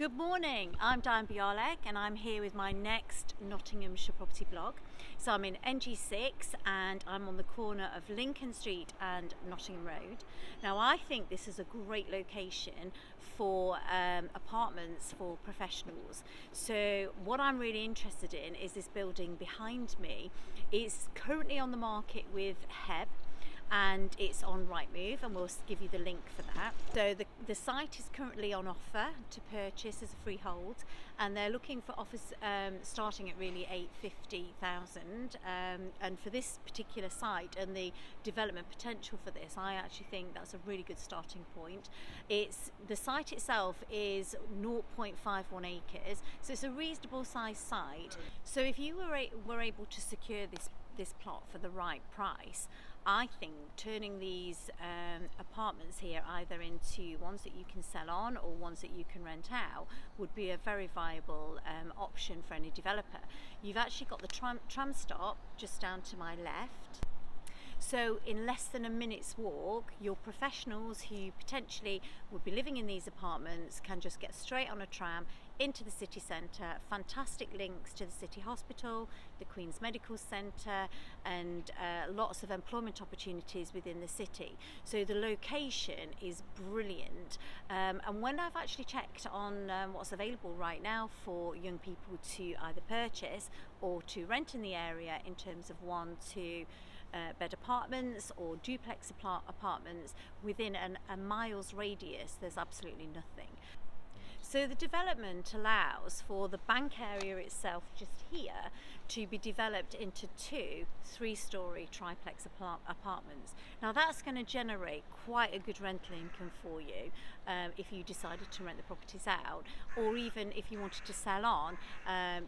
Good morning, I'm Diane and I'm here with my next Nottinghamshire property blog. So I'm in NG6 and I'm on the corner of Lincoln Street and Nottingham Road. Now I think this is a great location for apartments for professionals. So what I'm really interested in is this building behind me. It's currently on the market with HEB. And it's on Rightmove, and we'll give you the link for that. So the site is currently on offer to purchase as a freehold, and they're looking for offers starting at really $850,000. And for this particular site and the development potential for this, I actually think that's a really good starting point. The site itself is 0.51 acres, so it's a reasonable sized site. So if you were able to secure this plot for the right price, I think turning these apartments here either into ones that you can sell on or ones that you can rent out would be a very viable option for any developer. You've actually got the tram stop just down to my left. So in less than a minute's walk, your professionals who potentially would be living in these apartments can just get straight on a tram into the city centre. Fantastic links to the city hospital, the Queen's Medical Centre, and lots of employment opportunities within the city. So the location is brilliant. And when I've actually checked on what's available right now for young people to either purchase or to rent in the area in terms of 1 to bed apartments or duplex apartments within a mile's radius, there's absolutely nothing. So the development allows for the bank area itself just here to be developed into 2 3-storey tri-plex apartments. Now that's going to generate quite a good rental income for you if you decided to rent the properties out, or even if you wanted to sell on,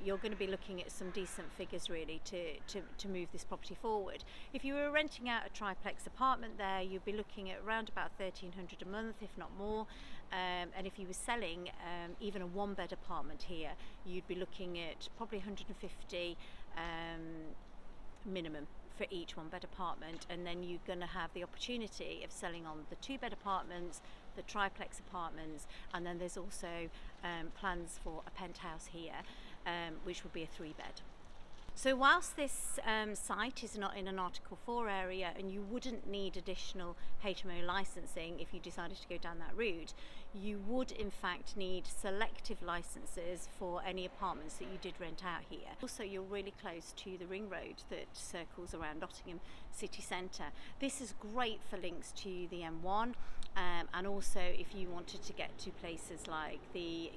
you're going to be looking at some decent figures really to move this property forward. If you were renting out a triplex apartment there, you'd be looking at around about $1,300 a month, if not more. And if you were selling even a 1-bed apartment here, you'd be looking at probably 150 minimum for each 1-bed apartment, and then you're going to have the opportunity of selling on the 2-bed apartments, the triplex apartments, and then there's also plans for a penthouse here, which would be a 3-bed. So whilst this site is not in an Article 4 area and you wouldn't need additional HMO licensing if you decided to go down that route, you would in fact need selective licenses for any apartments that you did rent out here. Also, you're really close to the ring road that circles around Nottingham city centre. This is great for links to the M1, and also if you wanted to get to places like the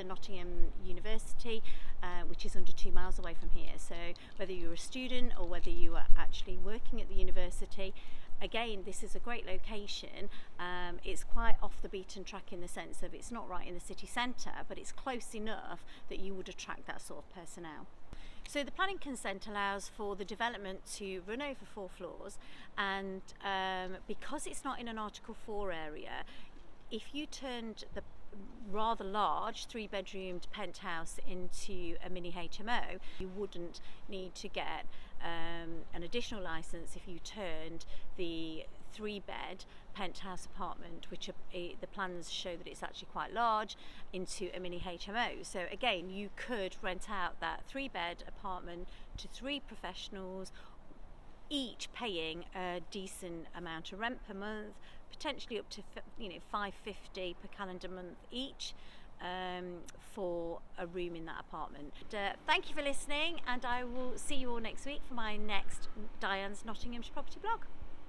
Nottingham University, which is under 2 miles away from here. So whether you're a student or whether you are actually working at the university, again, this is a great location. It's quite off the beaten track in the sense of it's not right in the city centre, but it's close enough that you would attract that sort of personnel. So the planning consent allows for the development to run over 4 floors, and because it's not in an Article 4 area, if you turned the rather large 3-bedroomed penthouse into a mini HMO, you wouldn't need to get an additional license if you turned the 3-bed penthouse apartment, which the plans show that it's actually quite large, into a mini HMO. So again, you could rent out that 3-bed apartment to 3 professionals, each paying a decent amount of rent per month, potentially up to $550 per calendar month each, for a room in that apartment. Thank you for listening, and I will see you all next week for my next Diane's Nottinghamshire property blog.